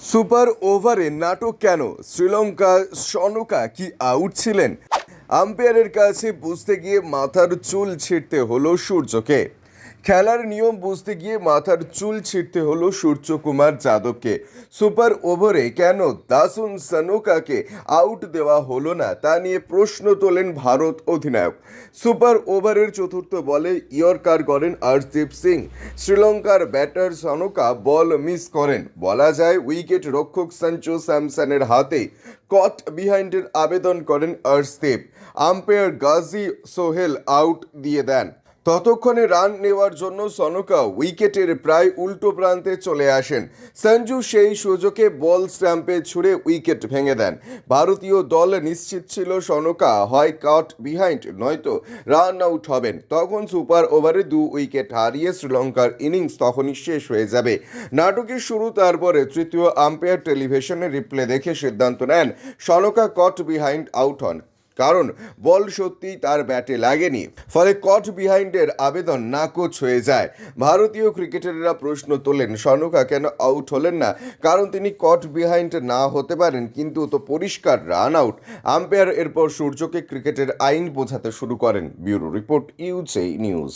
Super ওভারে নাটক কেন? শ্রীলঙ্কা সনকা কি আউট ছিলেন? আম্পায়ারের কাছে বুঝতে গিয়ে মাথার চুল ছিঁড়তে হলো সূর্যকে। খেলার নিয়ম বুঝতে গিয়ে মাথার চুল ছিঁড়তে হলো সূর্যকুমার যাদবকে। সুপার ওভারে কেন দাসুন সানোকাকে আউট দেওয়া হলো না তা নিয়ে প্রশ্ন তোলেন ভারত অধিনায়ক। সুপার ওভারের চতুর্থ বলে ইয়র্কার করেন আর্শদীপ সিং। শ্রীলঙ্কার ব্যাটার সানোকা বল মিস করেন। বলা যায় উইকেট রক্ষক সঞ্জু স্যামসনের হাতে কট বিহাইন্ডের আবেদন করেন আর্শদীপ। আম্পায়ার গাজী সোহেল আউট দিয়ে দেন। ততক্ষণে রান নেওয়ার জন্য সনকা উইকেটের প্রায় উল্টো প্রান্তে চলে আসেন। সঞ্জু সেই সুযোগে বল স্ট্যাম্পে ছুড়ে উইকেট ভেঙে দেন। ভারতীয় দল নিশ্চিত ছিল সনকা হয় কাট বিহাইন্ড নয়তো রান আউট হবেন। তখন সুপার ওভারে 2 উইকেট হারিয়ে শ্রীলঙ্কার ইনিংস তখনই শেষ হয়ে যাবে। নাটকের শুরু, তারপরে তৃতীয় আম্পায়ার টেলিভিশনের রিপ্লে দেখে সিদ্ধান্ত নেন সনকা কট বিহাইন্ড আউট হন, কারণ বল সত্যিই তার ব্যাটে লাগেনি। ফলে কট বিহাইন্ডের আবেদন নাকচ হয়ে যায়। ভারতীয় ক্রিকেটাররা প্রশ্ন তোলেন সনকা কেন আউট হলেন না, কারণ তিনি কট বিহাইন্ড না হতে পারেন, কিন্তু তো পরিষ্কার রান আউট। আম্পায়ার এরপর সূর্যকে ক্রিকেটের আইন বোঝাতে শুরু করেন। ব্যুরো রিপোর্ট, ইউজে নিউজ।